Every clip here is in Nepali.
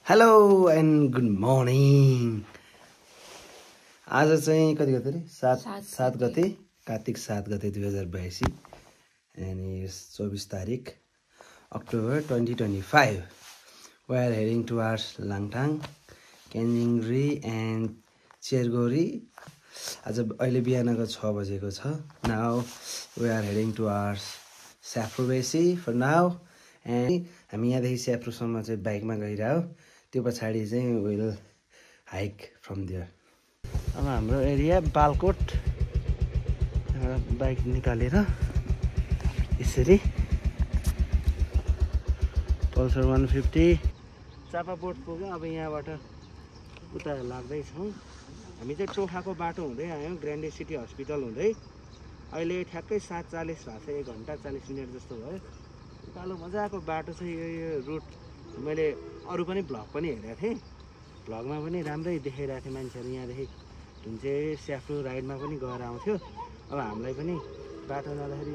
Hello and good morning. आज चाहिँ कति गते रे? 7 गते, कार्तिक 7 गते 2082 अनि 24 तारिक October 2025। We are heading towards Langtang, Kenjingri and Chergori. आज अहिले बिहानको 6 बजेको छ। Now we are heading towards Saffro Basin for now. And हामी यहाँदेखि स्याफ्रोसम्म चाहिँ बाइकमा गइरह्यो। त्यो पछाडि चाहिँ विल हाइक फ्रम देयर। अब हाम्रो एरिया बालकोट बाइक निकालेर यसरी पल्सर 150 चापापोट पुग्यो। अब यहाँबाट उता लाग्दैछौँ। हामी चाहिँ टोखाको बाटो हुँदै आयौँ, ग्रान्डे सिटी हस्पिटल हुँदै। अहिले ठ्याक्कै 7:40 भएको छ, 1 घन्टा 40 मिनट जस्तो भयो। उकालो मजाको बाटो छ। यो रुट मैले अरू पनि भ्लग पनि हेरेको थिएँ, भ्लगमा पनि राम्रै देखाइरहेको थिएँ। मान्छेहरू यहाँदेखि ढुन्चे स्याफ्रो राइडमा पनि गएर आउँथ्यो। अब हामीलाई पनि बाटो जाँदाखेरि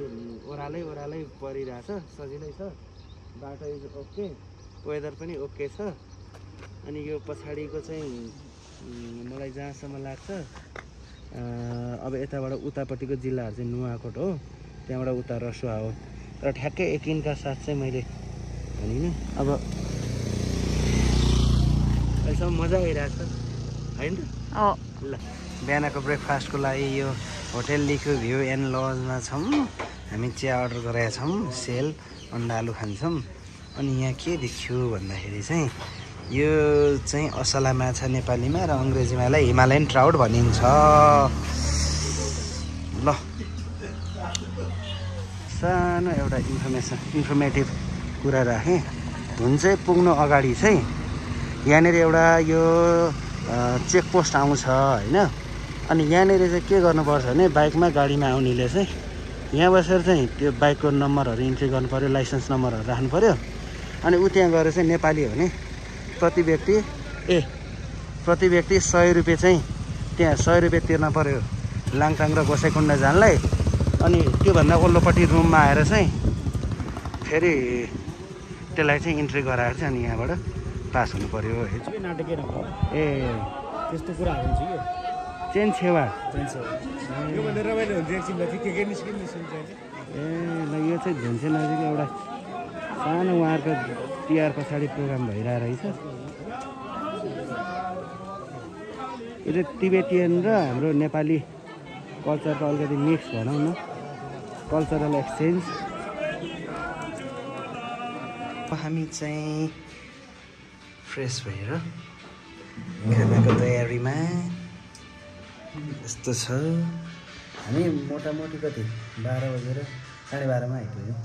ओह्रालै परिरहेछ, सजिलै छ। बाटो इज ओके, वेदर पनि ओके छ। अनि यो पछाडिको चाहिँ मलाई जहाँसम्म लाग्छ अब यताबाट उतापट्टिको जिल्लाहरू चाहिँ नुवाकोट हो, त्यहाँबाट उता रसुवा हो। तर ठ्याक्कै यकिनका साथ चाहिँ मैले भनिनँ। अब अहिलेसम्म मजा आइरहेको छ होइन? ल, बिहानको ब्रेकफास्टको लागि यो होटेल लिखो भ्यू एन्ड लजमा छौँ। हामी चिया अर्डर गरेका छौँ, सेल अन्डा आलु खान्छौँ। अनि यहाँ के देख्यो भन्दाखेरि चाहिँ यो चाहिँ असला माछा नेपालीमा र अङ्ग्रेजीमा यसलाई हिमालयन ट्राउट भनिन्छ। ल, सानो एउटा इन्फर्मेटिभ कुरा राखेँ। हुन्छ पुग्नु अगाडि चाहिँ यहाँनिर एउटा यो चेकपोस्ट आउँछ होइन। अनि यहाँनिर चाहिँ के गर्नुपर्छ भने बाइकमा गाडीमा आउनेले चाहिँ यहाँ बसेर चाहिँ त्यो बाइकको नम्बरहरू इन्ट्री गर्नु पऱ्यो, लाइसेन्स नम्बरहरू राख्नु पऱ्यो। अनि ऊ त्यहाँ गएर चाहिँ नेपाली हो भने प्रति व्यक्ति 100 रुपियाँ चाहिँ त्यहाँ 100 रुपियाँ तिर्न पऱ्यो लाङटाङ र गोसाइकुण्ड जानलाई। अनि त्योभन्दा वल्लोपट्टि रुममा आएर चाहिँ फेरि त्यसलाई चाहिँ इन्ट्री गराएर चाहिँ अनि यहाँबाट पास हुनु पऱ्यो। ए त्यस्तो कुराहरू हुन्छ कि चेन छेवा योभन्दा रमाइलो हुन्छ एकछिन के निस्किन्छ। ए ल, यो चाहिँ झुन्से नजिक एउटा सानो उहाँहरूको तिहार पछाडि प्रोग्राम भइरहेको रहेछ। यो चाहिँ तिबेटियन र हाम्रो नेपाली कल्चरको अलिकति मिक्स भनौँ न, कल्चरल एक्सचेन्ज। हामी चाहिँ फ्रेस भएर खानाको तयारीमा यस्तो छ। हामी मोटामोटी कति 12 बजेर 12:30मा आइपुग्यौँ।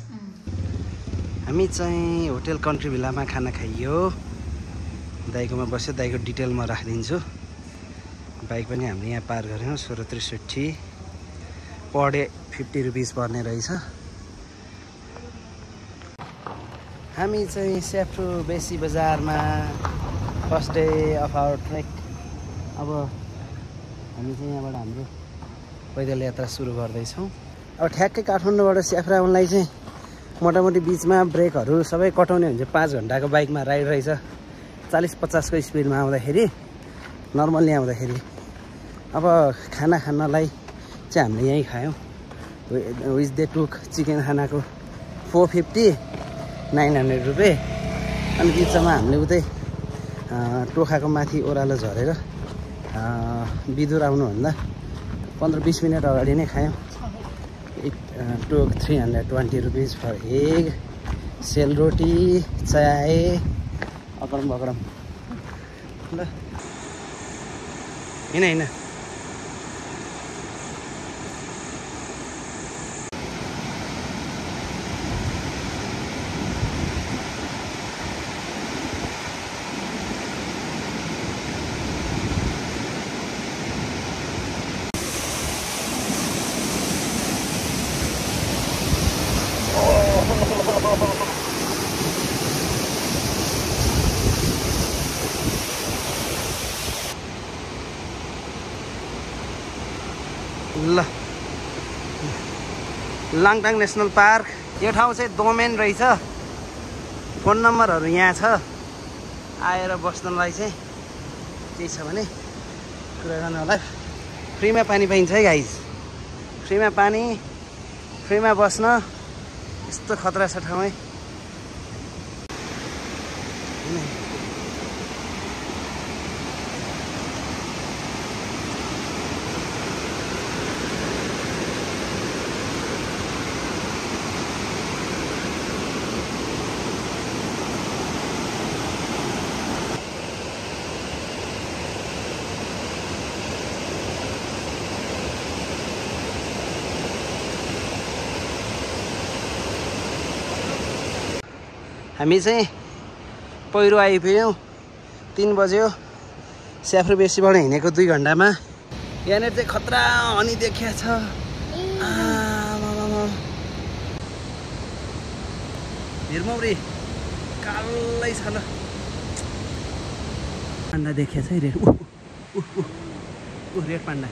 हामी चाहिँ होटेल कन्ट्री भिल्लामा खाना खाइयो। दाइकोमा बस्यो, दाइको डिटेल म राखिदिन्छु। बाइक पनि हामीले यहाँ पार गऱ्यौँ। 1663 पर डे 50 रुपिस पर्ने रहेछ। हामी चाहिँ स्याफ्रो बेसी बजारमा first day of our trek. अब हामी चाहिँ यहाँबाट हाम्रो पैदल यात्रा सुरु गर्दैछौँ। अब ठ्याक्कै काठमाडौँबाट स्याफ्रो आउनलाई चाहिँ मोटामोटी बिचमा ब्रेकहरू सबै कटाउने हुन्छ। 5 घन्टाको बाइकमा राइड रहेछ। 40-50 को स्पिडमा आउँदाखेरि, नर्मल्ली आउँदाखेरि। अब खाना खानलाई चाहिँ हामीले यहीँ खायौँ। विच दे टुक चिकन खानाको 450 900 रुपियाँ। अनि बिचमा हामीले उतै टोखाको माथि ओह्रालो झरेर बिदुर आउनुभन्दा 15-20 मिनट अगाडि नै खायौँ। It took 320 rupees for egg, sel roti, chai, अकरम बकरम। ल होइन ल, लाङटाङ नेसनल पार्क। यो ठाउँ चाहिँ दोमेन रहेछ। फोन नम्बरहरू यहाँ छ। आएर बस्नलाई चाहिँ केही छ भने कुरा गर्न होला। फ्रीमा पानी पाइन्छ है गाइज, फ्रीमा पानी, फ्रीमा बस्न, यस्तो खतरा छ ठाउँै। हामी चाहिँ पहिरो आइपुग्यौँ, 3 बज्यो। स्याफ्रो बेसीबाट हिँडेको 2 घन्टामा यहाँनिर चाहिँ खतरा हनी देखिया छ। हिरमौरी कालै छ ल, पान्डा देखिया छ है red. Red panda,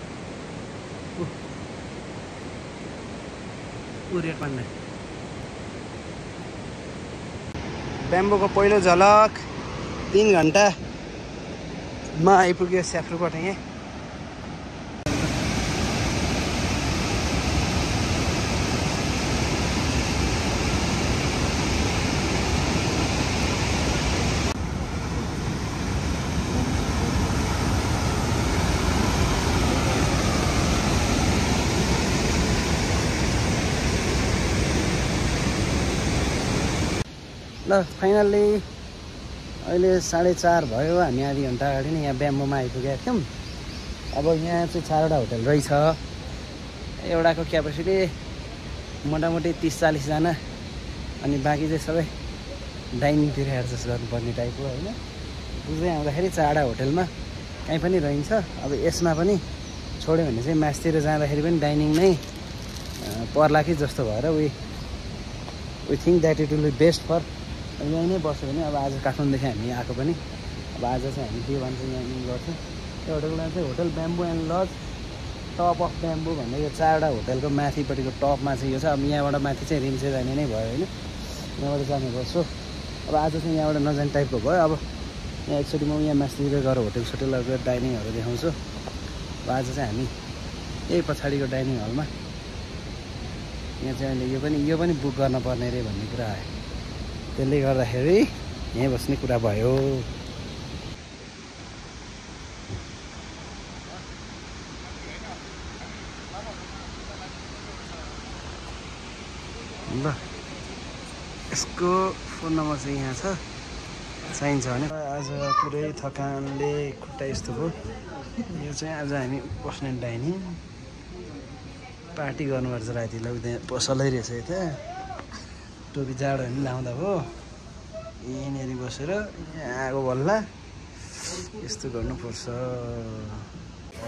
red panda. ब्याम्बोको पहिलो झलक 3 घन्टामा आइपुग्यो स्याफ्रोबाट यहाँ। ल फाइनल्ली अहिले 4:30 भयो। हामी आधी घन्टा अगाडि नै यहाँ ब्याम्बोमा आइपुगेका थियौँ। अब यहाँ चाहिँ 4वटा होटल रहेछ। एउटाको क्यापेसिटी मोटामोटी 30-40 जना, अनि बाँकी चाहिँ सबै डाइनिङतिर एडजस्ट गर्नुपर्ने टाइपको होइन। बुझ्दै आउँदाखेरि 4वटा होटलमा कहीँ पनि रहन्छ। अब यसमा पनि छोड्यो भने चाहिँ मासतिर जाँदाखेरि पनि डाइनिङ नै पर्ला कि जस्तो भएर we think that it will be best for. यहीँ नै बस्यो भने अब आज काठमाडौँदेखि हामी आएको पनि, अब आज चाहिँ हामी के भन्छ यहीँ गर्छौँ। यो होटलको नाम चाहिँ hotel bamboo and lodge, top of bamboo भन्ने यो 4वटा होटलको माथिपट्टिको टपमा चाहिँ यो छ। अब यहाँबाट माथि चाहिँ रिम्से जाने नै भयो होइन, यहाँबाट जाने गर्छु। अब आज चाहिँ यहाँबाट नजाने टाइपको भयो। अब यहाँ एकचोटि म यहाँ माथितिर गएर होटल सोटेलहरूको डाइनिङहरू देखाउँछु। अब आज चाहिँ हामी यही पछाडिको डाइनिङ हलमा, यहाँ चाहिँ अहिले यो पनि बुक गर्न पर्ने रे भन्ने कुरा आयो। त्यसले गर्दाखेरि यहीँ बस्ने कुरा भयो। ल यसको फोन नम्बर चाहिँ यहाँ छ, चाहिन्छ भने। आज पुरै थकानले खुट्टा यस्तो भयो। यो चाहिँ आज हामी बस्ने डाइनिङ, पार्टी गर्नुपर्छ राति। ल त्यहाँ पसलै रहेछ यता, टोपी जाडो पनि लाउँदा हो। यहीँनिर बसेर यहाँ आगो बल्ला यस्तो गर्नुपर्छ। ल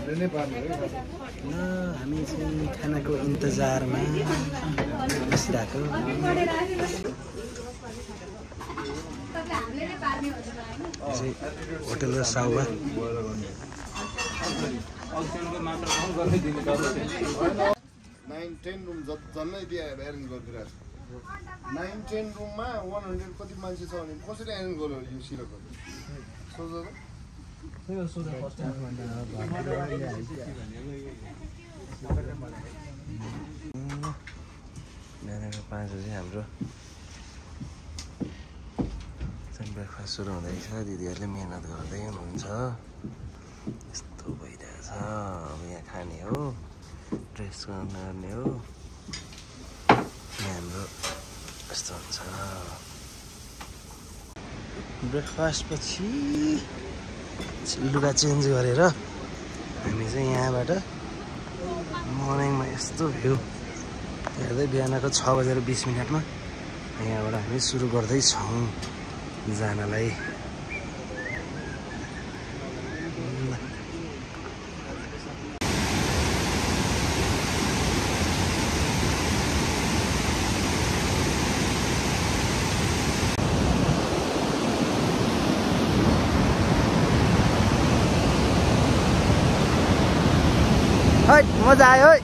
हामी चाहिँ खानाको इन्तजारमा बसिरहेको। होटल र साउवा 9-10 रुम जम्मै एरेन्ज गरिदिरहेको छ। 9-10 रुममा 100 कति मान्छे छ भने कसरी एरेन्ज गर्यो यो सिरक सोच त। बिहानको 5 बजी हाम्रो ब्रेकफास्ट सुरु हुँदैछ। दिदीहरूले मिहिनेत गर्दै हुनुहुन्छ। यस्तो भइरहेछ। अब यहाँ खाने हो, ड्रेस गर्ने हो, हाम्रो यस्तो हुन्छ। ब्रेकफास्ट पछि लुगा चेन्ज गरेर हामी चाहिँ यहाँबाट मर्निङमा यस्तो भ्यू हेर्दै बिहानको 6:20 यहाँबाट हामी सुरु गर्दैछौँ जानलाई। मजा आयो है।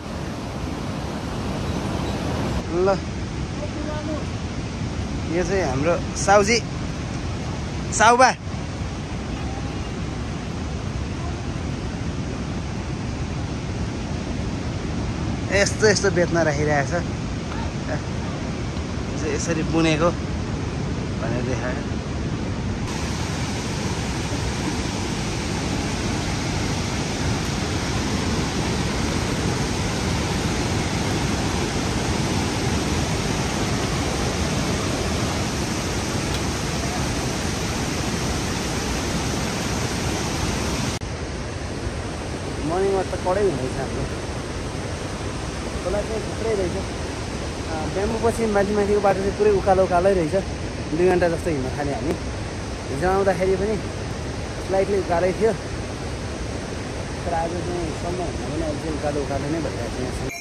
ल यो चाहिँ हाम्रो साउजी साउबा यस्तो यस्तो बेच्न राखिरहेछ यसरी बुनेको भनेर देखायो मर्निङ वाक त कडै हुँदैछ हाम्रो खोला चाहिँ थुप्रै रहेछ ब्याम्बो पछि माथिको बाटो चाहिँ पुरै उकालो उकालै रहेछ 2 घन्टा जस्तो हिँड्न थाल्यो हामी हिजो आउँदाखेरि पनि स्लाइटली उकालै थियो तर आज चाहिँ सम्म हिँड्दा पनि अहिले चाहिँ उकालो उकालो नै भइरहेको छ यहाँ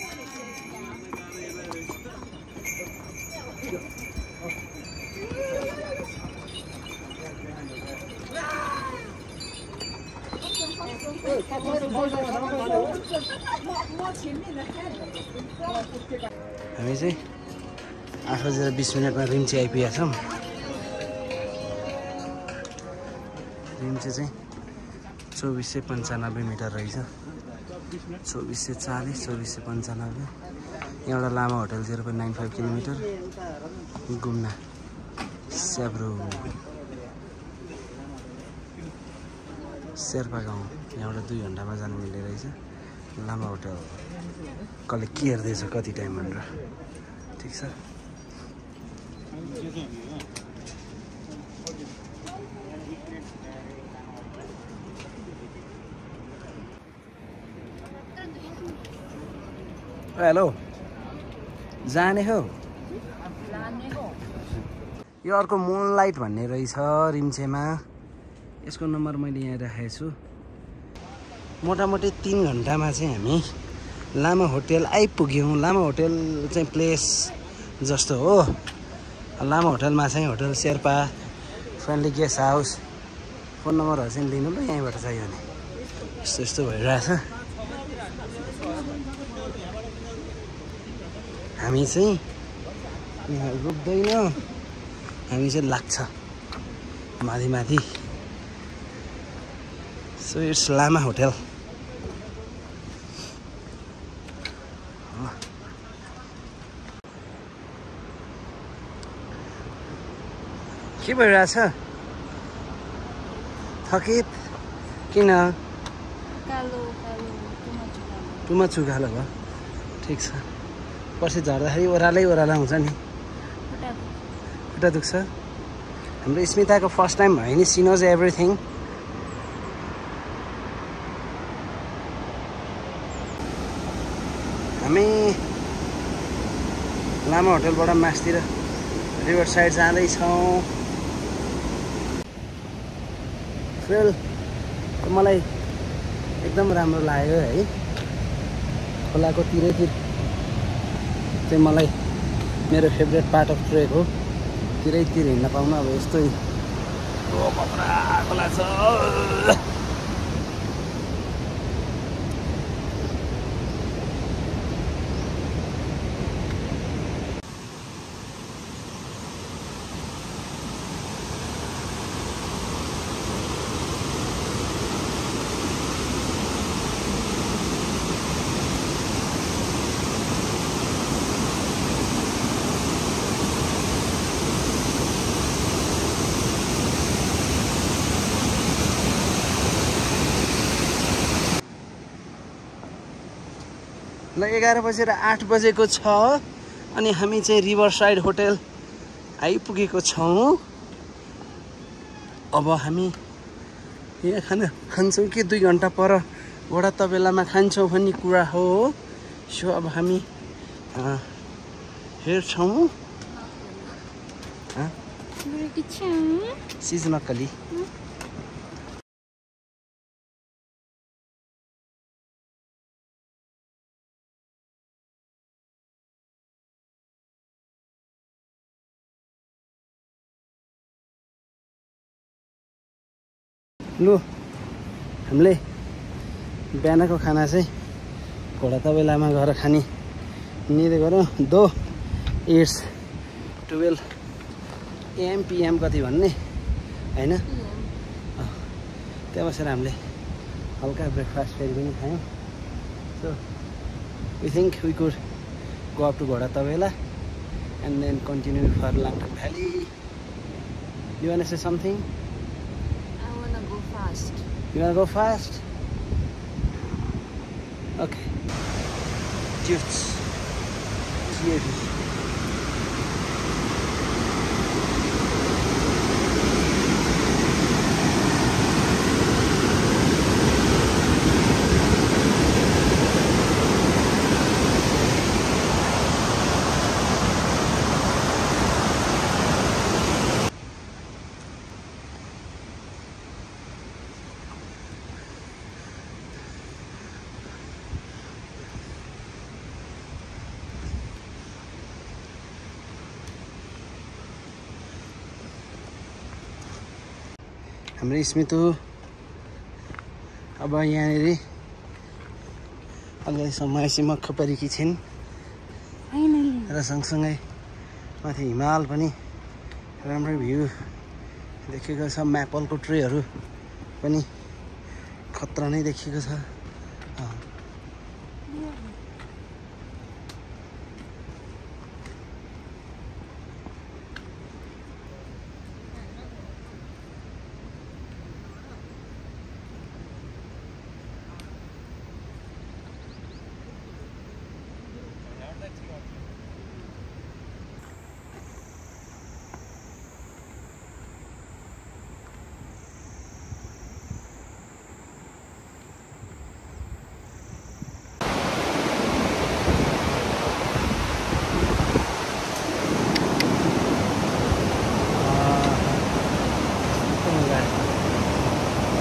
हामी चाहिँ 8:20 रिम्ची आइपुगेका छौँ रिम्ची चाहिँ 2495 मिटर रहेछ 2440 2495 यहाँबाट लामा होटल 0.95 किलोमिटर घुम्न स्याब्रो शेर्पा गाउँ यहाँबाट 2 घन्टामा जानु मिल्ने रहेछ लामा होटल कसले के हेर्दैछ कति टाइम भनेर ठिक छ हेलो जाने हो यो अर्को मुनलाइट भन्ने रहेछ रिम्चेमा यसको नम्बर मैले यहाँ राखेको छु मोटामोटी 3 घन्टामा चाहिँ हामी लामा होटल आइपुग्यौँ लामा होटल चाहिँ प्लेस जस्तो हो लामा होटलमा चाहिँ hotel Sherpa friendly guest house phone नम्बरहरू चाहिँ लिनु ल यहीँबाट चाहियो भने यस्तो यस्तो भइरहेछ हामी चाहिँ यहाँ रोक्दैन हामी चाहिँ लाग्छ माथि माथि सो इट्स लामा होटल के भइरहेछ थकित किन टुमा चुगालो भयो ठिक छ पछि झर्दाखेरि ओह्रालै ओह्राला हुन्छ नि खुट्टा दुख्छ हाम्रो स्मिताको फर्स्ट टाइम भयो नि सी नोज एभ्रिथिङ हामी लामा होटलबाट मासतिर रिभर साइड जाँदैछौँ ट्रेल मलाई एकदम राम्रो लाग्यो है खोलाको तिरैतिर चाहिँ मलाई मेरो फेभरेट पार्ट अफ ट्रेक हो तिरैतिर हिँड्न पाउनु अब यस्तै खोला छ ल 11 बजेर 8 बजेको छ अनि हामी चाहिँ रिभर साइड होटल आइपुगेको छौँ अब हामी यहाँ खाना खान्छौँ कि 2 घन्टा पर वडा तबेलामा खान्छौँ भन्ने कुरा हो सो अब हामी हेर्छौँ सिज नक्कली लु हामीले बिहानको खाना चाहिँ घोडा तबेलामा गएर खाने निधे गरौँ दो इट्स 12 AM PM कति भन्ने हैन त्यहाँ बसेर हामीले हल्का ब्रेकफास्ट फेरि पनि खायौँ so we think we could go up to Ghoda Tabela and then continue for Langtang Valley. You wanna say something? I wanna go fast. You wanna go fast? Okay. Cheers. Cheers. हाम्रो स्मितु अब यहाँनिर अगाडिसम्म यसै मक्ख परेकी छिन् र सँगसँगै माथि हिमाल पनि राम्रो भ्यू देखेको छ। म्यापलको ट्रीहरू पनि खतरा नै देखेको छ।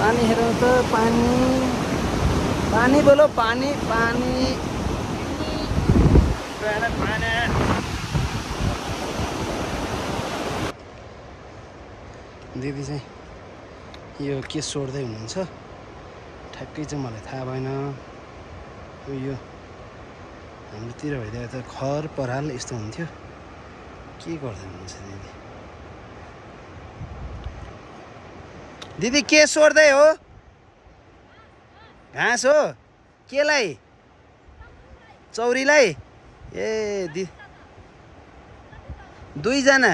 पानी हेरौँ त पानी बोलो पानी दिदी चाहिँ यो के सोड्दै हुनुहुन्छ ठ्याक्कै चाहिँ मलाई थाहा भएन। यो हाम्रोतिर भइदिए त खर पराल यस्तो हुन्थ्यो। के गर्दै हुनुहुन्छ दिदी? दिदी के सोर्दै हो? घाँस हो? केलाई? चौरीलाई? ए दि दुईजना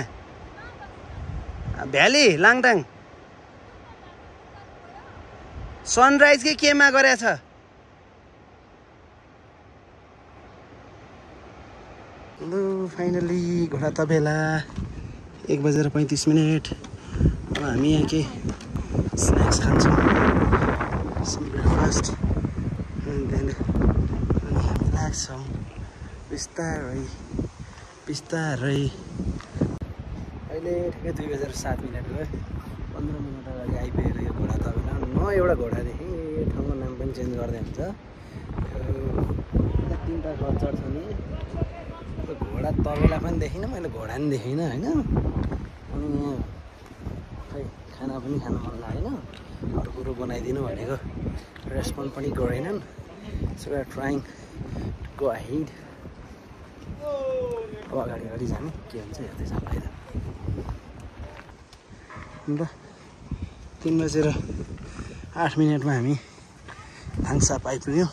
भ्याली लाङटाङ सनराइज कि केमा गरेछ? लु फाइनली घोडा तबेला 1:35 अब हामी यहाँ के स्नैक्स खान्छौँ, सम ब्रेकफास्ट अनि हामी लाग्छौँ बिस्तारै। अहिले ठिकै 2:07 भयो। 15 मिनट अगाडि आइपुगेको यो घोडा तबेला। एउटा घोडा देखेँ, यो ठाउँको नाम पनि चेन्ज गर्दै हुन्छ। 3टा घर चढ्छ नि, घोडा तबेला पनि देखिनँ मैले, घोडा पनि देखिनँ होइन। अनि यहाँ खै खाना पनि खानु मन लागेन, अरू कुरो बनाइदिनु भनेको रेस्पोन्ड पनि गरेनन्। So we are trying to go ahead. अब अगाडि जाने के हुन्छ हेर्दै जानु है त। ल 3:08 हामी थाङसाप आइपुग्यौँ।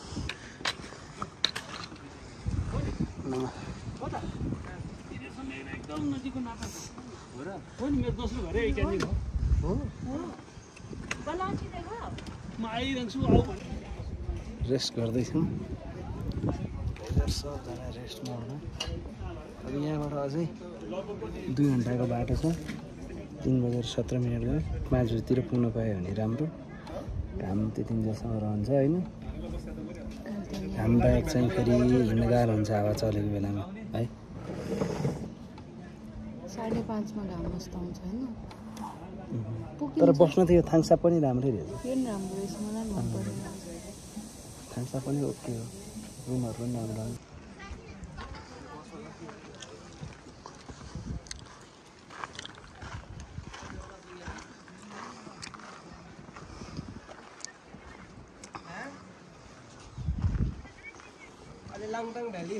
रेस्ट गर्दैछौँ, सबजना रेस्ट मोडमा। अब यहाँबाट अझै 2 घन्टाको बाटो छ। 3:17 गयो। 5 बजीतिर पुग्न पायो भने राम्रो। घाम त्यति जसम्म रहन्छ होइन। घाम बाहेक चाहिँ फेरि हिँड्न गाह्रो हुन्छ हावा चलेको बेलामा है। 5:30 मा घाम मस्त हुन्छ हैन। तर बस्न त यो थाङसाप पनि राम्रै रहेछ। यो पनि राम्रो रहेछ, मलाई मन पर्यो। थाङसाप पनि ओके हो, रुमहरू पनि राम्रो। लाङटाङ भ्याली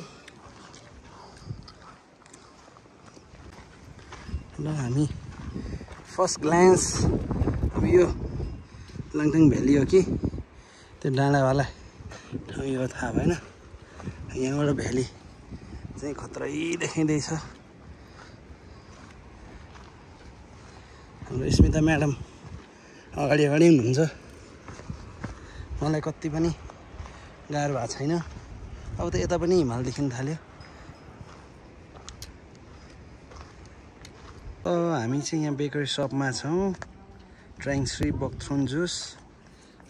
ल हामी फर्स्ट ग्लान्स अब यो लाङटाङ भ्याली हो कि त्यो डाँडावाला ठाउँ यो थाहा भएन। यहाँबाट भ्याली चाहिँ खतरै देखिँदैछ। हाम्रो स्मिता म्याडम अगाडि अगाडि हुनुहुन्छ। मलाई कति पनि गाह्रो भएको छैन। अब त यता पनि हिमाल देखिन थाल्यो। हामी चाहिँ यहाँ बेकरी सपमा छौँ। ट्राइङ श्री बक्थ्रोन जुस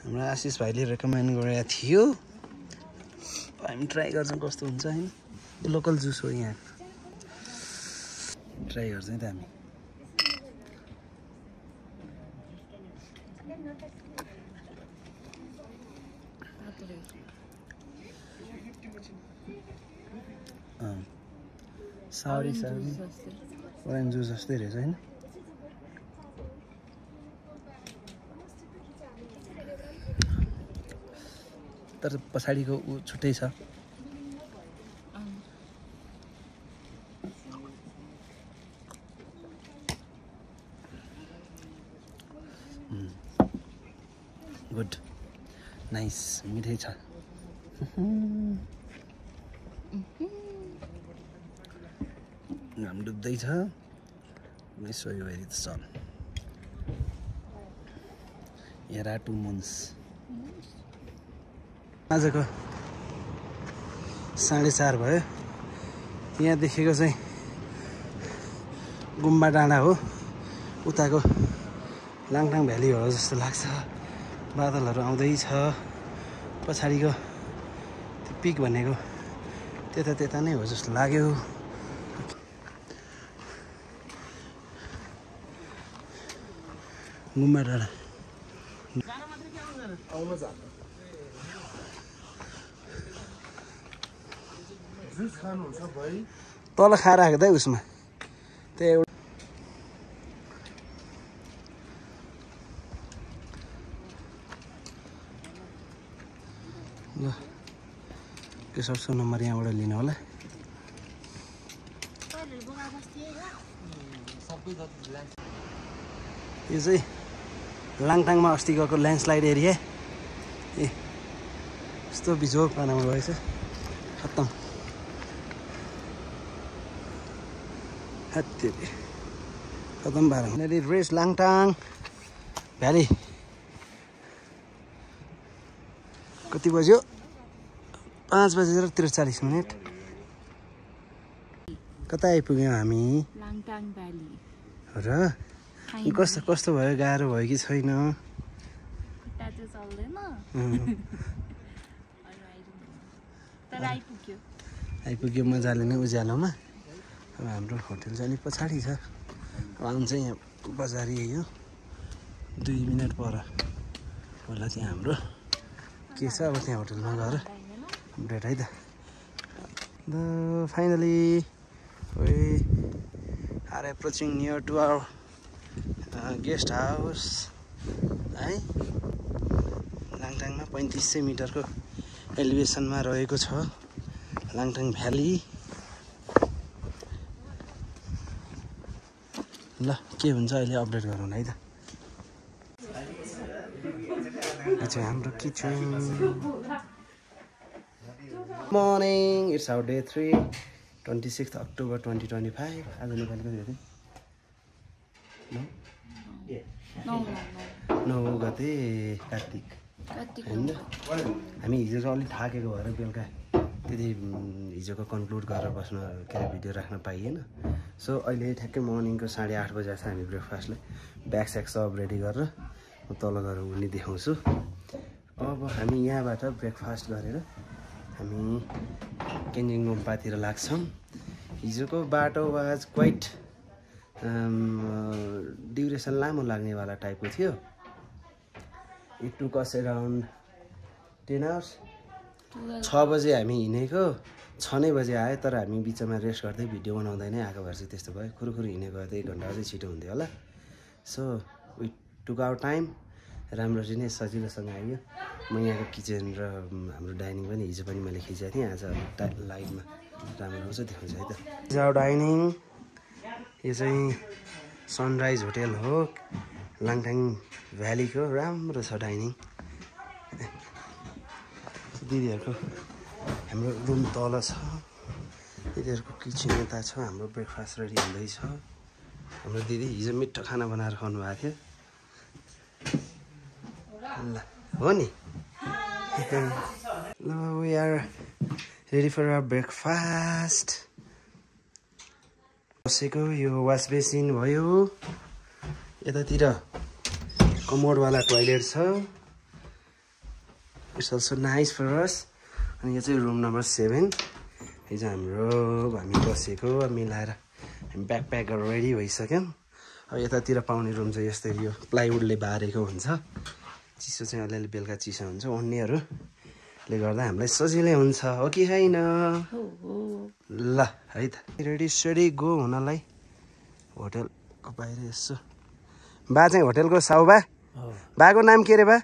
हाम्रो आशिष भाइले रेकमेन्ड गरेको थियो। हामी ट्राई गर्छौँ कस्तो हुन्छ हैन। यो लोकल जुस हो यहाँ। ट्राई गर्छौँ त हामी। साउरी ओरेन्ज जुस जस्तै रहेछ होइन। तर पछाडिको ऊ छुट्टै छ। गुड नाइस मिठै छ। घाम डुब्दैछ। सो यु वेरी द सन। हेरा 2 months। आजको 4:30 भयो। यहाँ देखेको चाहिँ गुम्बा डाँडा हो। उताको लाङटाङ भ्याली हो जस्तो लाग्छ। बादलहरू आउँदैछ। पछाडिको त्यो पिक भनेको त्यता नै हो जस्तो लाग्यो। गुम्बा डाँडा तल खाएर आएको त उसमा त्यहाँ एउटा ल के सर्छ नम्बर यहाँबाट लिनु होला। यो चाहिँ लाङटाङमा अस्ति गएको ल्यान्डस्लाइड एरिया। ए यस्तो बिजोग पानामा गएछ। खत्तम। खत्तम भएर रेस लाङटाङ भ्याली। कति बज्यो? 5:43। कता आइपुग्यौँ हामी? लाङटाङ भ्याली। र कस्तो भयो? गाह्रो भयो कि छैन? आइपुग्यो मजाले नै उज्यालोमा। अब हाम्रो होटल चाहिँ अलिक पछाडि छ। अब आउँछ यहाँ बजारी यो 2 मिनट पर होला चाहिँ हाम्रो के छ। अब त्यहाँ होटलमा गएर अपडेट है त। Finally we are approaching near to our guest house है। लाङटाङमा 3500 मिटरको एलिभेसनमा रहेको छ लाङटाङ भ्याली। ल के हुन्छ अहिले अपडेट गरौँ है त। यो चाहिँ हाम्रो kitchen. Morning it's our day 3 26 October 2025। आज नेपालीको हेर्दै 9 गते कार्तिक होइन। हामी हिजो चाहिँ अलिक थाकेको भएर बेलुका त्यति हिजोको कन्क्लुड गरेर बस्न के अरे भिडियो राख्न पाइएन। सो अहिले ठ्याक्कै मर्निङको 8:30 बजे छ। हामी ब्रेकफास्टलाई ब्याग स्याग सब रेडी गरेर म तल गएर उनी देखाउँछु। अब हामी यहाँबाट ब्रेकफास्ट गरेर हामी केन्जिङ गुम्पातिर लाग्छौँ। हिजोको बाटो वाज क्वाइट ड्युरेसन लामो लाग्नेवाला टाइपको थियो। It took us around 10 hours। 6 बजे हामी हिँडेको 6 बजे आयो। तर हामी बिचमा रेस्ट गर्दै भिडियो बनाउँदै नै आएको भएर चाहिँ त्यस्तो भयो। खुरुखुरु हिँडेको त 1 घन्टा अझै छिटो हुन्थ्यो होला। So we took our time. राम्ररी नै सजिलोसँग आयो। म यहाँको किचन र हाम्रो डाइनिङ पनि हिजो पनि मैले खिचेको थिएँ। आज लाइभमा राम्रो आउँछ देखाउँछ है त। आवर डाइनिङ यो चाहिँ सनराइज होटेल हो लाङटाङ भ्यालीको। राम्रो छ डाइनिङ। दिदीहरूको हाम्रो रुम तल छ यिनीहरूको किचन यता छ हाम्रो ब्रेकफास्ट रेडी हुँदैछ हाम्रो दिदी हिजो मिठो खाना बनाएर खुवाउनु भएको थियो ल हो नि ल we are ready for our breakfast बसेको यो वास बेसिन भयो यतातिर कमोडवाला टोयलेट छ it's also nice for us अनि यो चाहिँ रुम नम्बर 7 हिजो हामी बसेको मिलाएर हामी ब्याग प्याकहरू रेडी भइसक्यौँ अब यतातिर पाउने रुम चाहिँ यस्तै यो प्लाइवुडले बारेको हुन्छ चिसो चाहिँ अलिअलि बेलुका चिसो हुन्छ ओढ्नेहरूले गर्दा हामीलाई सजिलै हुन्छ हो कि होइन ल है त रेडी सेडी गो हुनलाई होटलको बाहिर यसो बा चाहिँ होटलको साउबा बाको नाम के अरे बा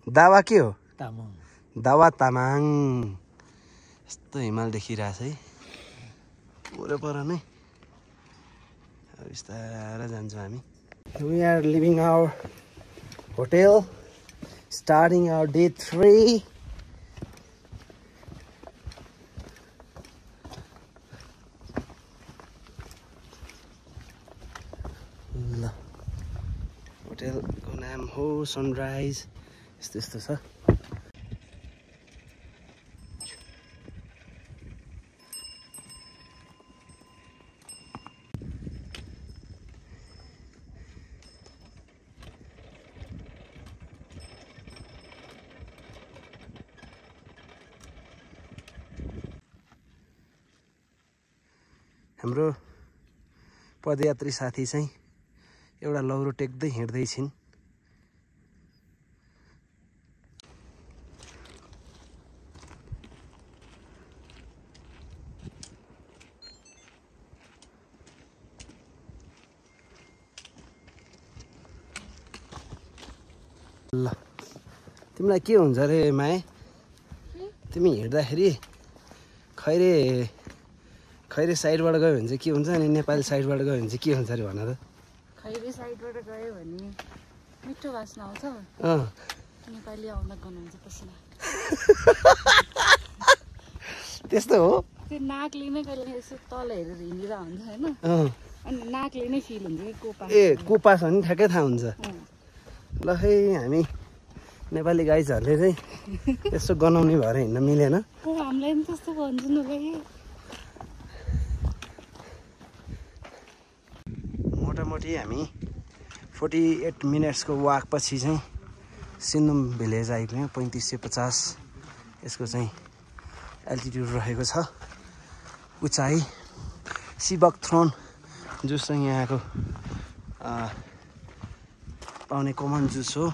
दावा के हो दावा तामाङ यस्तो हिमाल देखिरहेछ है पर नै बिस्तारै जान्छौँ हामी we are leaving our hotel starting our day 3 ल होटलको नाम हो सनराइज यस्तो यस्तो छ हाम्रो पदयात्री साथी चाहिँ एउटा लौरो टेक्दै हिँड्दैछिन् ल तिमीलाई के हुन्छ रे माया तिमी हिँड्दाखेरि खैरे साइडबाट गयो भने चाहिँ के हुन्छ अनि नेपाली साइडबाट गयो भने चाहिँ के हुन्छ अरे भन त खैरे साइडबाट गयो भने मिठो बास्ना आउँछ नेपाली आउँदा गर्नुहुन्छ पसिना त्यस्तो हो त्यो नाकले नै कहिले यसो तल हेरेर हिँडिरहेको हुन्छ होइन अनि नाकले नै फिल हुन्छ कि कोपा कोपा छ भने ठ्याक्कै थाहा हुन्छ ल है हामी नेपाली गाइजहरूले चाहिँ यसो गनाउने भएर हिँड्न मिलेन हामीलाई पनि त्यस्तो भन्छु न भाइ मोटामोटी हामी 48 मिनट्सको वाक पछि चाहिँ सिन्धुम भिलेज आइपुग्यौँ 3550 यसको चाहिँ एल्टिट्युड रहेको छ उचाइ सिबक थ्रोन जुस चाहिँ यहाँको पाउने कमन जुस हो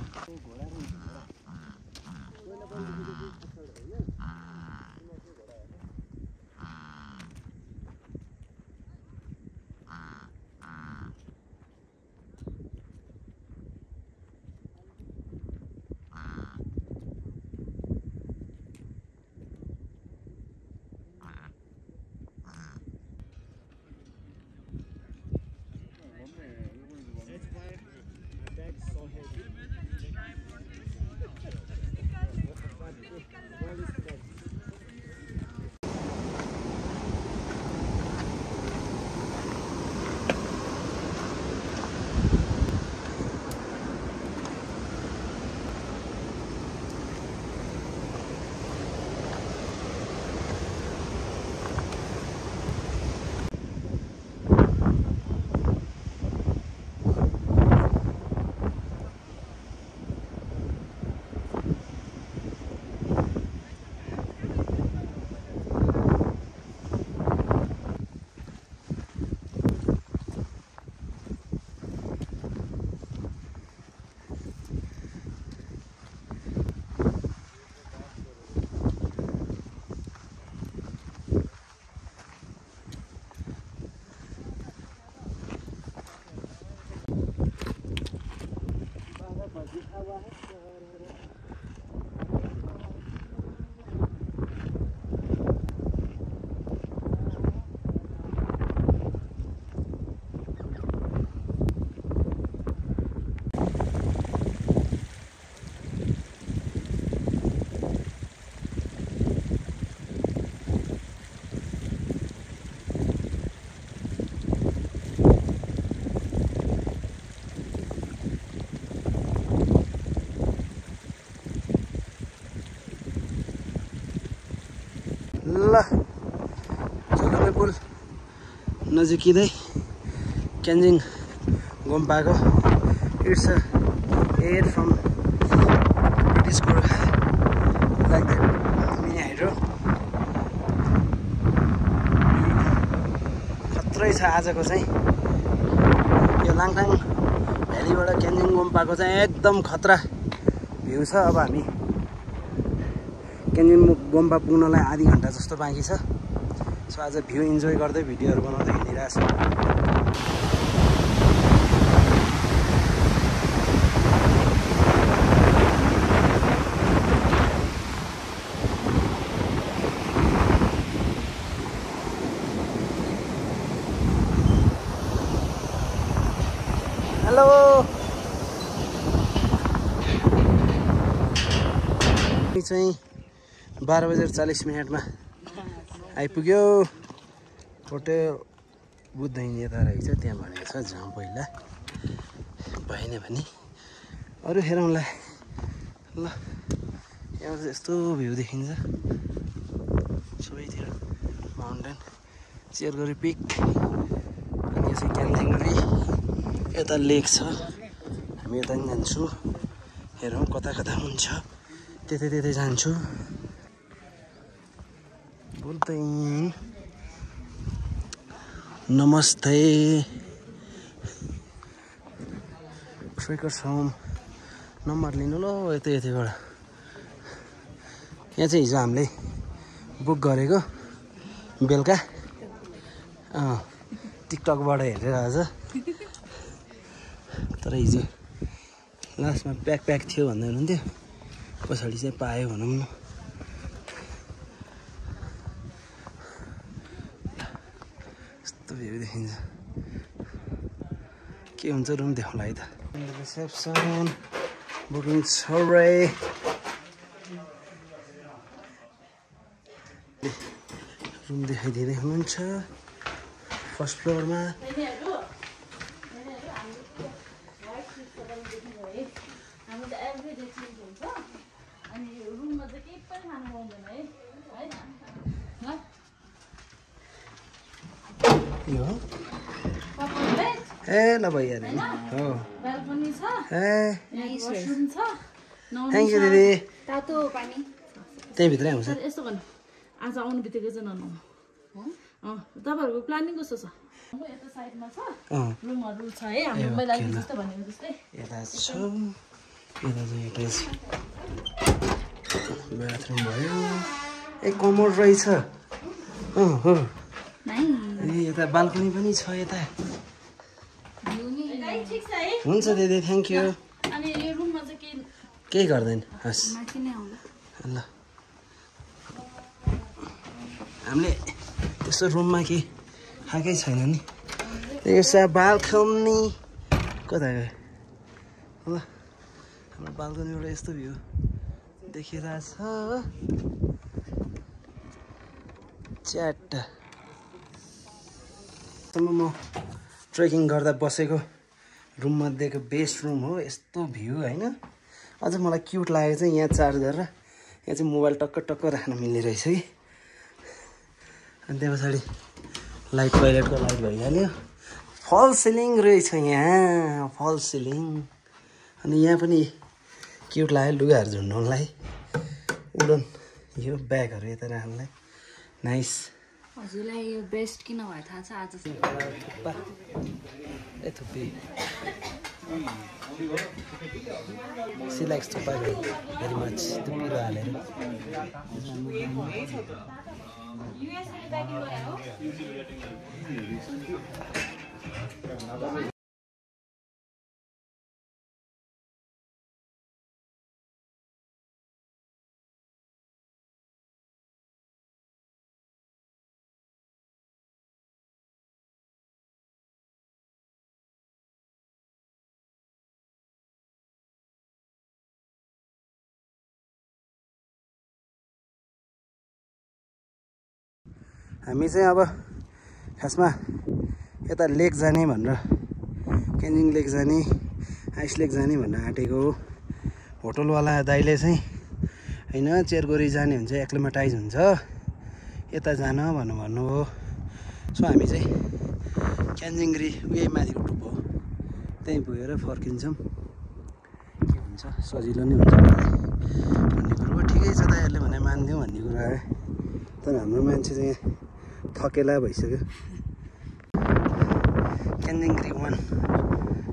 पुल नजिकै क्यान्जिङ गोम्पाको it's a air from British Gorkha like that mini hydro खत्रै छ आजको चाहिँ यो लाङटाङ भ्यालीबाट क्यान्जिङ गोम्पाको चाहिँ एकदम खतरा भ्यू छ। अब हामी क्यान्जिङ गोम्पा पुग्नलाई आधी घन्टा जस्तो बाँकी छ। सो आज भ्यू इन्जोय गर्दै भिडियोहरू बनाउँदै हिँडिरहेको छु। हेलो चाहिँ 12:40 आइपुग्यो। होटल बुद्ध यता रहेछ, त्यहाँ भनेको छ जाउँ पहिला, भएन भने अरू हेरौँला। ल यहाँ चाहिँ यस्तो भ्यू देखिन्छ सबैतिर, माउन्टेन चेरगरी पिक, अनि यो चाहिँ क्यान्जिङरी, यता लेक छ। हामी यता नि जान्छौँ, हेरौँ कता कता हुन्छ, त्यतै जान्छु। बोल्दै नमस्ते ट्रेकर्स होम नम्बर लिनु ल यतैबाट। यहाँ चाहिँ हिजो हामीले बुक गरेको बेलुका टिकटकबाट हेरेर आज, तर हिजो लास्टमा प्याक थियो भन्दै हुनुहुन्थ्यो, पछाडि चाहिँ पायो भनौँ न। यस्तो भ्यू देखिन्छ, के हुन्छ रुम देखाउँला है त। रिसेप्सन बुकिङ छ रे, रुम देखाइदिँदै हुनुहुन्छ फर्स्ट फ्लोरमा। ए ल भइहाल्यो नि हो। थ्याङ्क यू दिदी। तातो पानी त्यहीँभित्रै आउँछ। यस्तो गर्नु, आज आउनु बित्तिकै चाहिँ ननुहाउनु। तपाईँहरूको प्लानिङ कस्तो छ? यता साइडमा छ रुमहरू छ है, हाम्रो मैले जस्तो भनेको जस्तै यता छ, यता चाहिँ एट्याच बाथरुम भयो। ए कमोड रहेछ। हो ए यता बाल्कनी पनि छ यता। हुन्छ दिदी थ्याङ्क यू। अनि यो रुममा चाहिँ केही गर्दैन, हस् माथि नै आउनु ल। हामीले त्यस्तो रुममा केही खाएकै छैन नि। यसो बाल्कनी कता गयो ल, हाम्रो बाल्कनीबाट यस्तो भ्यू देखिरहेछ च्याट। म ट्रेकिङ गर्दा बसेको रुममध्येको बेस्ट रुम हो, यस्तो भ्यू होइन। अझ मलाई क्युट लागेको चाहिँ यहाँ चार्ज गरेर यहाँ चाहिँ मोबाइल टक्क राख्न मिल्ने रहेछ कि। अनि त्यहाँ पछाडि लाइट, टोइलेटको लाइट भइहाल्यो। फल सिलिङ रहेछ यहाँ, फल सिलिङ। अनि यहाँ पनि क्युट लाग्यो लुगाहरू झुन्डाउनलाई, उडन यो ब्यागहरू यता राख्नलाई नाइस। हजुरलाई यो बेस्ट किन भयो थाहा छ? आज थुक्पा ए थुप्पी she likes thukpa very much, त्यो पिरो हालेर। हामी चाहिँ अब खासमा यता लेक जाने भनेर, क्यान्जिङ लेक जाने, आइस लेक जाने भनेर आँटेको हो। होटलवाला दाइले चाहिँ होइन चेरगोरी जाने हुन्छ, एक्लिमेटाइज हुन्छ, यता जान भन्नुभयो। सो हामी चाहिँ क्यान्जिङरी उही माथिको टुप हो त्यहीँ पुगेर फर्किन्छौँ के हुन्छ सजिलो नै हुन्छ भन्ने कुरो हो ठिकै छ त यसले भने मानिदिउँ भन्ने कुरा आयो तर हाम्रो मान्छे चाहिँ थकेला भइसक्यो क्यान्जिङरी 1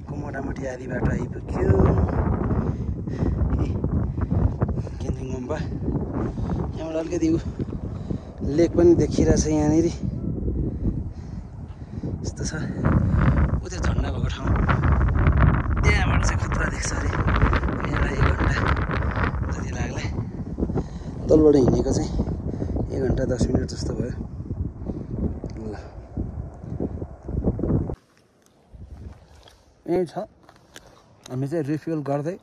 को मोटामोटी आधी बाटो आइपुग्यो क्यान्जिङ गुम्बा यहाँबाट अलिकति लेक पनि देखिरहेछ यहाँनिर यस्तो छ उ त्यो झन्डा भएको ठाउँ त्यहाँबाट चाहिँ खतरा देख्छ अरे यहाँलाई 1 घन्टा जति लाग्ला तलबाट हिँडेको चाहिँ 1 घन्टा 10 मिनट जस्तो भयो ल यहीँ छ हामी चाहिँ रिफ्युल गर्दै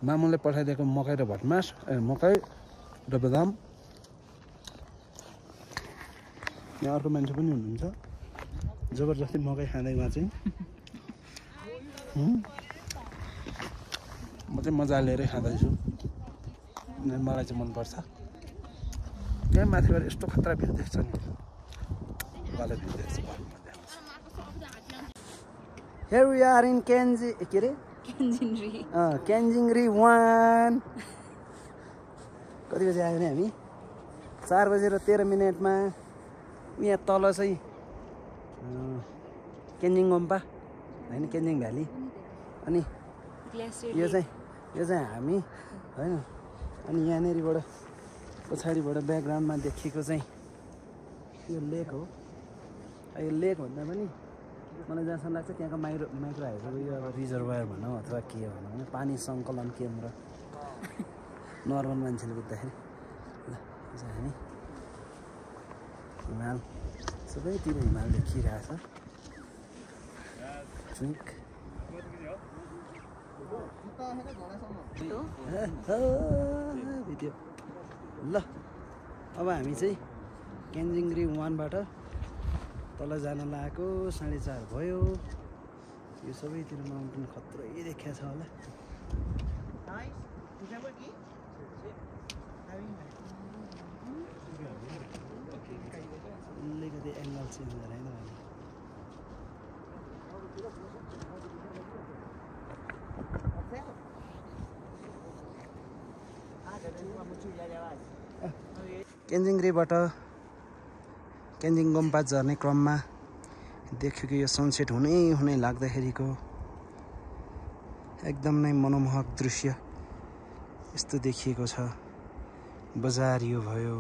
मामुले पठाइदिएको मकै र भटमास मकै र बदाम यहाँ अर्को मान्छे पनि हुनुहुन्छ जबरजस्ती मकै खाँदैमा चाहिँ म चाहिँ मजा लिएरै खाँदैछु मलाई चाहिँ मनपर्छ यहाँ माथिबाट यस्तो खतरा भ्यू देख्छ नि वाला भ्यू देख्छ Here we are in क्यान्जिङरी 1 कति बजी आयो भने हामी 4:13 यहाँ तल चाहिँ क्यान्जिङ गुम्बा होइन क्यान्जिङ भ्याली अनि यो चाहिँ हामी होइन अनि यहाँनिरबाट पछाडिबाट ब्याकग्राउन्डमा देखिएको चाहिँ यो लेक हो यो लेक भन्दा पनि मलाई जहाँसम्म लाग्छ त्यहाँको माइक्रो हाइड्रो यो अब रिजर्भर भनौँ अथवा के भनौँ होइन पानी सङ्कलन केन्द्र नर्मल मान्छेले बुझ्दाखेरि ल चाहिँ हामी हिमाल सबैतिर हिमाल देखिरहेछ भिडियो ल अब हामी चाहिँ क्यान्जिङरी 1बाट तल जान लागेको 4:30 भयो यो सबैतिर माउन्टेन खत्रै देखिया छ होला अलिकति एङ्गल चेन्ज गरेर क्यान्जिङरीबाट क्यान्जिङ गुम्बा झर्ने क्रममा देख्यो कि यो सनसेट हुनै लाग्दाखेरिको एकदम नै मनमोहक दृश्य यस्तो देखिएको छ बजार यो भयो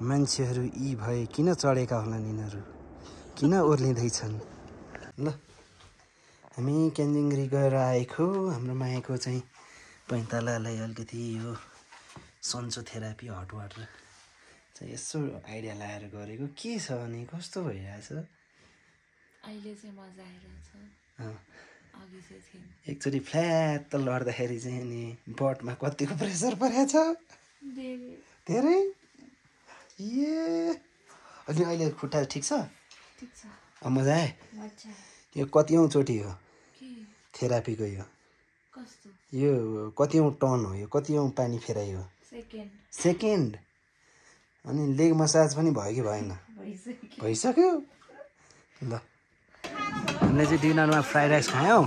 मान्छेहरू यी भए किन चढेका होलान् यिनीहरू किन ओर्लिँदैछन् ल हामी क्यान्जिङरी गएर आएको हाम्रो मायाको चाहिँ पैँतालालाई अलिकति यो सन्चो थेरापी हट वाटर चाहिँ यसो आइडिया लगाएर गरेको के छ अनि कस्तो भइरहेछ अहिले चाहिँ मजा आइरहेछ अघि चाहिँ थिएन एकचोटि फ्ल्याट त लड्दाखेरि चाहिँ अनि बटमा कतिको प्रेसर परेको छ धेरै ए अनि अहिले खुट्टा ठिक छ मजा आयो यो कतिौँ चोटि हो थेरापीको यो कतिौँ टर्न हो यो कतिौँ पानी फेराइ हो सेकेन्ड अनि लेग मसाज पनि भयो कि भएन भइसक्यो ल हामीले चाहिँ डिनरमा फ्राइड राइस खायौँ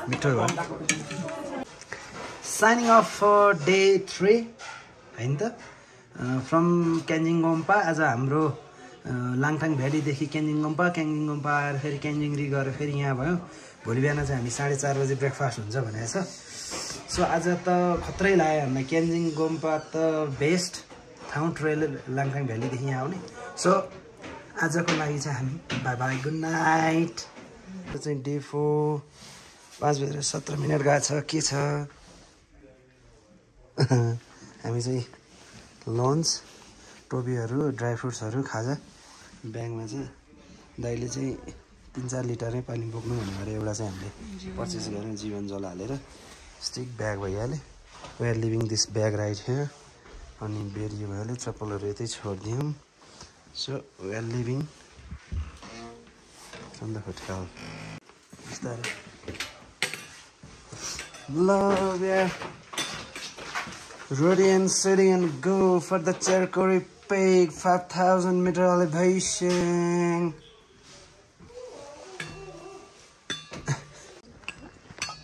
मिठो भयो साइनिङ अफ फर डे 3 होइन त फ्रम क्यान्जिङ गुम्बा आज हाम्रो लाङटाङ भ्यालीदेखि क्यान्जिङ गुम्बा आएर फेरि क्यान्जिङरी गएर फेरि यहाँ भयो भोलि बिहान चाहिँ हामी 4:30 बजे ब्रेकफास्ट हुन्छ भनेको छ सो आज त खत्रै लाग्यो हामीलाई क्यान्जिङ गुम्बा त बेस्ट ठाउँ ट्रेल लाङटाङ भ्यालीदेखि यहाँ आउने सो आजको लागि चाहिँ हामी बाई बाई गुड नाइट यो चाहिँ डे 4 5:17 गएको छ के छ हामी चाहिँ लन्च टोपीहरू ड्राई फ्रुट्सहरू खाजा ब्यागमा चाहिँ दाइले चाहिँ 3-4 लिटरै पानी बोक्नु भन्नु अरे एउटा चाहिँ हामीले पर्चेस गरेर जीवन जल हालेर स्टिक ब्याग भइहाल्यो we are leaving this bag right here अनि बेरियो भइहाल्यो चप्पलहरू यतै छोडिदियौँ so we are leaving from the hotel बिस्तारै ल Ready and setting and go for the Cherkori Peak 5,000 meter elevation.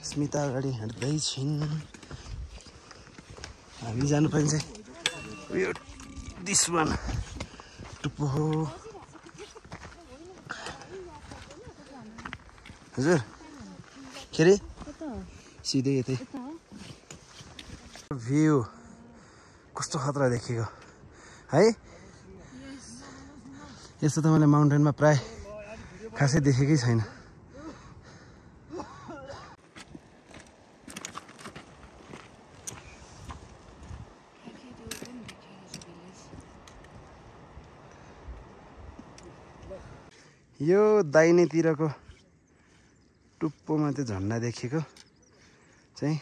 Smita अगाडि हिँड्दै छिन् हामी जानुपर्ने चाहिँ यो दिस वान टुप्पो हो हजुर के अरे सिधै यतै भ्यू कस्तो खतरा देखेको है यस्तो त मैले माउन्टेनमा प्राय खासै देखेकै छैन यो दाहिनेतिरको टुप्पोमा त्यो झन्डा देखेको चाहिँ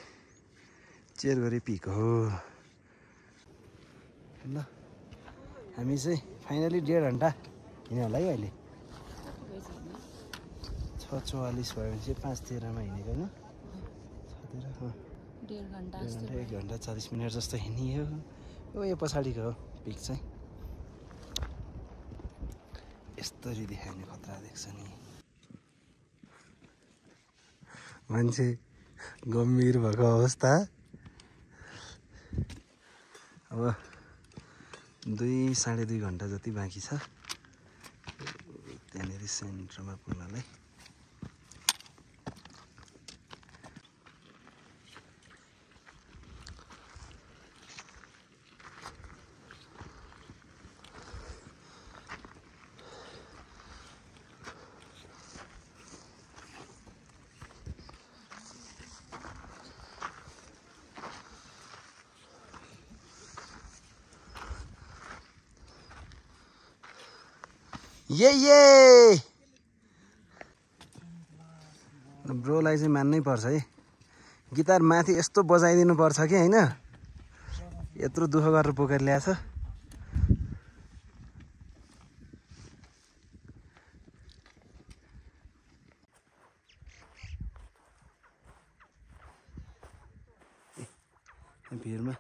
चेरगरी पिक हो ल हामी चाहिँ फाइनली 1.5 घन्टा हिँड्यो होला है अहिले 6:44 भयो भने चाहिँ 5:13 मा हिँडेको होइन 1 घन्टा 40 मिनट जस्तो हिँडियो यो पछाडिको हो पिक चाहिँ यस्तरी देखाउने खतरा देख्छ नि मान्छे गम्भीर भएको अवस्था अब 2-2.5 घन्टा जति बाँकी छ त्यहाँनिर सेन्टरमा पुग्नलाई ये ब्रोलाई चाहिँ मान्नै पर्छ है गिटार माथि यस्तो बजाइदिनु पर्छ कि हैन यत्रो दुःख गरेर बोकेर ल्याछ भिरमा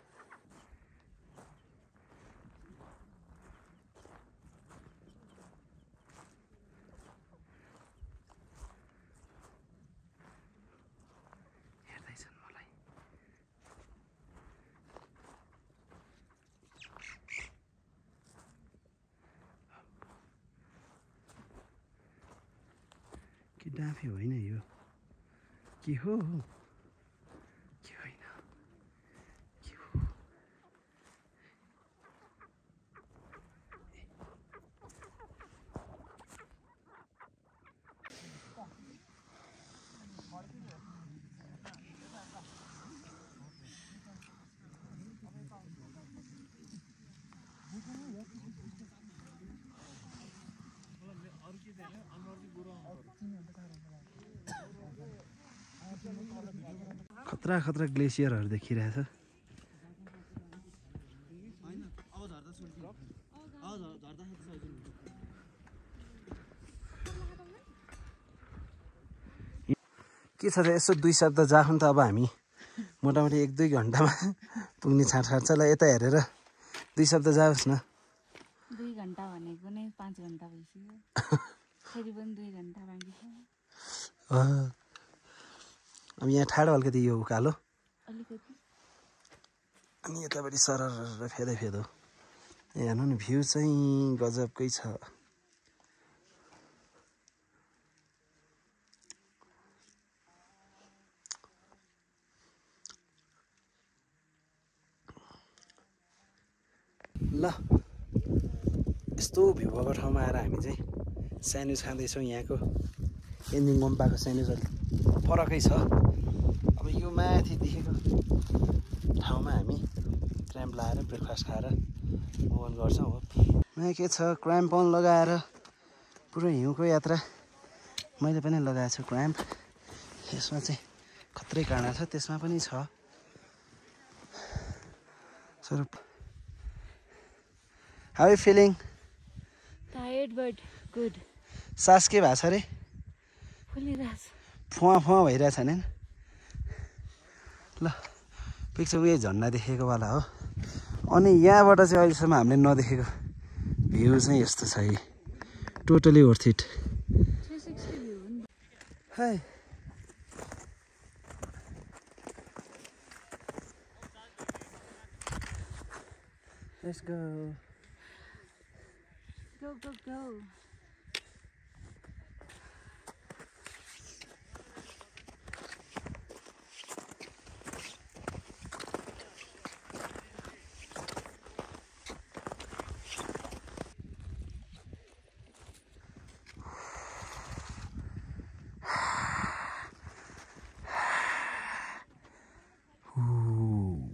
कि डाँफे होइन यो के हो के होइन के हो खतरा खतरा ग्लेसियरहरू देखिरहेछ के छ त यसो 2 शब्द जाखौँ त अब हामी मोटामोटी 1-2 घन्टामा पुग्ने छाट छ ल यता हेरेर 2 शब्द जाओस् न 2 घन्टा भनेको नै 5 घन्टा भइसक्यो फेरि पनि 2 घन्टा बाँकी छ अब यहाँ ठाडो अलिकति यो उकालो अलिकति अनि यतापट्टि सरर फेदै फेदो हेर्नु नि भ्यू चाहिँ गजबकै छ ल यस्तो भ्यू भएको ठाउँमा आएर हामी चाहिँ स्यान्डविच खाँदैछौँ यहाँको एन्जिङ गुम्पाको स्यान्डविच अलिक फरकै छ अब यो माथि देखेको ठाउँमा हामी क्र्याम्प लगाएर ब्रेकफास्ट खाएर मोबाइल गर्छौँ हो यहाँ के छ क्र्याम्पन लगाएर पुरै हिउँको यात्रा मैले पनि लगाएको छु क्र्याम्प यसमा चाहिँ खत्रै काँडा छ त्यसमा पनि छ स्वरूप how you feeling tired but good सास के भएको छ अरे फुलिरहेछ फुवा फुवा भइरहेछ नि ल पिक्चर उयो झन्डा देखेकोवाला हो। अनि यहाँबाट चाहिँ अहिलेसम्म हामीले नदेखेको भ्यू चाहिँ यस्तो छ है, totally worth it. High let's go Go, go, go.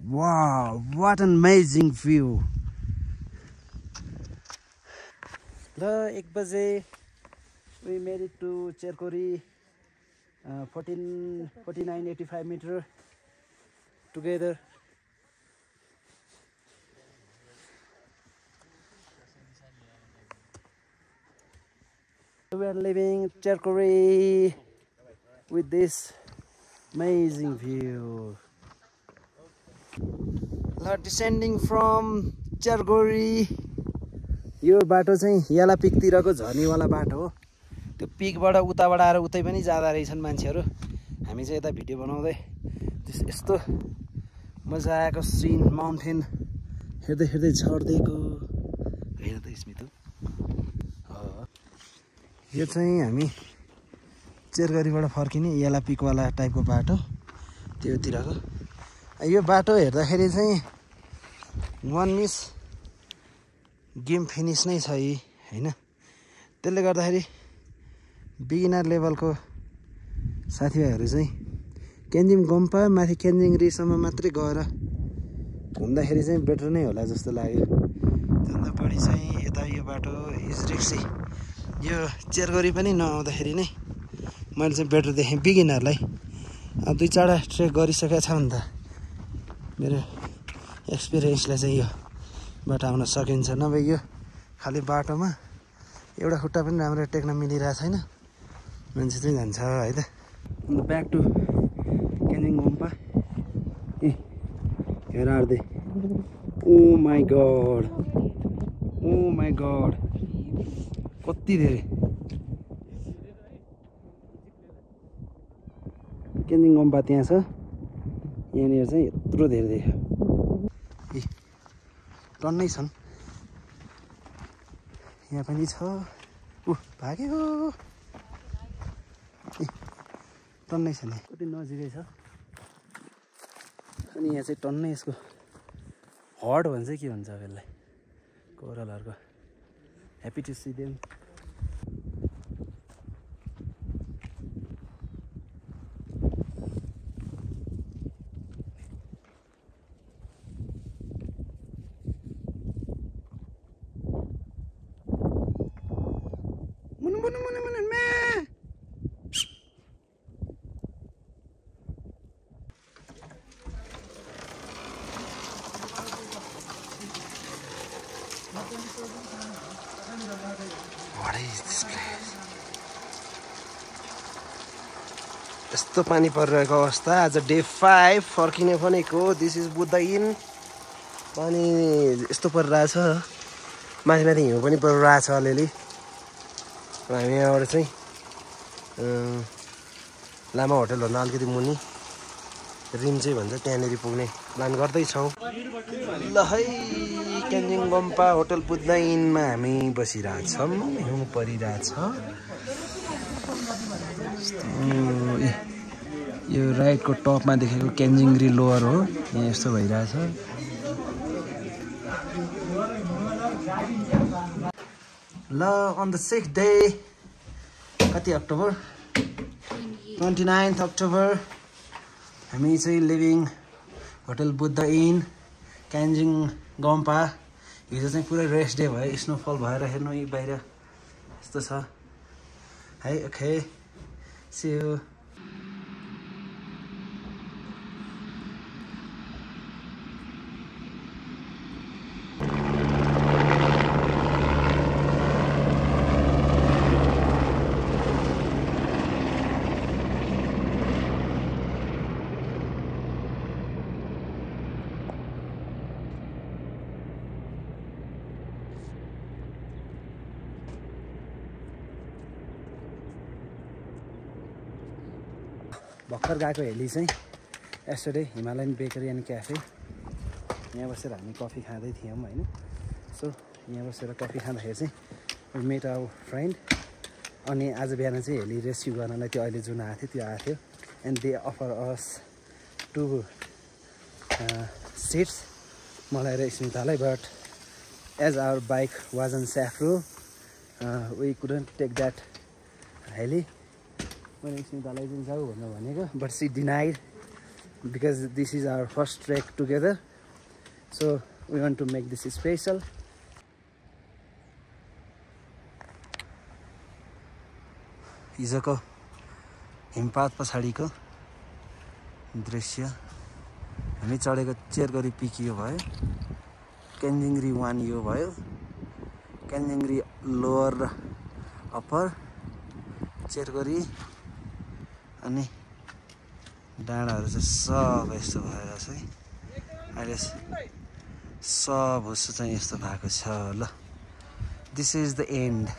Wow, what an amazing view. The 1 baje we made it to Cherkori, 4985 meter together. We are leaving Cherkori with this amazing view. Descending from Cherkori. यो बाटो चाहिँ याला पिकतिरको झर्नीवाला बाटो हो। त्यो पिकबाट उताबाट आएर उतै पनि जाँदा रहेछन् मान्छेहरू। हामी चाहिँ यता भिडियो बनाउँदै यस्तो मजा आएको सिन, माउन्टेन हेर्दै हेर्दै झर्दैको हेर त स्मितु। यो चाहिँ हामी चेरगरीबाट फर्किने याला पिकवाला टाइपको बाटो त्योतिरको। यो बाटो हेर्दाखेरि चाहिँ वान मिस गेम फिनिस नै छ हैन। त्यसले गर्दाखेरि बिगिनर लेभलको साथीभाइहरू चाहिँ केन्जिङ गोम्पा माथि केन्जिङ रिसम्म मात्रै गएर घुम्दाखेरि चाहिँ बेटर नै होला जस्तो लाग्यो। त्योभन्दा बढी चाहिँ यता यो बाटो इज रिक्सी। यो चेरगरी पनि नआउँदाखेरि नै मैले चाहिँ बेटर देखेँ बिगिनरलाई। अब 2-4 ट्रेक गरिसकेको छ भने त मेरो एक्सपिरियन्सले चाहिँ यो बाटो आउन सकिन्छ। नभए यो खालि बाटोमा एउटा खुट्टा पनि राम्रो टेक्न मिलिरहेको छैन, मान्छे चाहिँ जान्छ है त। Back to केन्जिङ Gompa. ए हेर आर्दै, oh my god, oh my god, कति धेरै केन्जिङ गोम्पा त्यहाँ छ। यहाँनिर चाहिँ यत्रो धेरै देख्यो। ए टन्नै छन् यहाँ पनि छ। भाग्यो ए टन्नै छ नि, कति नजिकै छ। अनि यहाँ चाहिँ टन्नै यसको हर्ड भन्छ के भन्छ अब यसलाई, कोरलहरूको। Happy to see them. What is this place? यस्तो पानी परिरहेको अवस्था। आज डे 5 फर्किने भनेको। This is Buddha in. पानी यस्तो परिरहेछ, माथि माथि हिउँ पनि परिरहेछ अलिअलि। हामी यहाँबाट चाहिँ लामा होटलभन्दा अलिकति मुनि रिम चाहिँ भन्छ त्यहाँनिर पुग्ने प्लान गर्दैछौँ। ल है केन्जिङ गोम्पा होटल बुद्ध इनमा हामी बसिरहेछौँ। हिउँ परिरहेछ। यो राइटको टपमा देखेको केन्जिङ लोवर हो। यहाँ यस्तो भइरहेछ। ल अन द 6th डे, कति अक्टोबर, 29th अक्टोबर, हामी चाहिँ लिभिङ होटल बुद्ध इन केन्जिङ गोम्पा। हिजो चाहिँ पुरै रेस्ट डे भयो, स्नोफल भएर हेर्नु यी बाहिर यस्तो छ है। Okay see you. भर्खर गएको हेली चाहिँ yesterday Himalayan bakery and cafe यहाँ बसेर हामी कफी खाँदै थियौँ होइन सो यहाँ बसेर कफी खाँदाखेरि चाहिँ मेट आवर फ्रेन्ड अनि आज बिहान चाहिँ हेली रेस्क्यु गर्नलाई त्यो अहिले जुन आएको थियो त्यो आएको थियो and they offer us 2 seats मलाई र स्मितालाई but as our bike was on Syafru we couldn't take that heli मैले स्मितालाई चाहिँ जाऊ भनेर भनेको but she denied because this is our first trek together so we want to make this special हिजोको हिमपात पछाडिको दृश्य हामी चढेको चेरगरी पिक यो भयो केन्जिङरी 1 यो भयो केन्जिङरी लोवर र अप्पर चेरगरी अनि डाँडाहरू चाहिँ सब यस्तो भएर चाहिँ अहिले सब हुस्सो चाहिँ यस्तो भएको छ ल दिस इज द एन्ड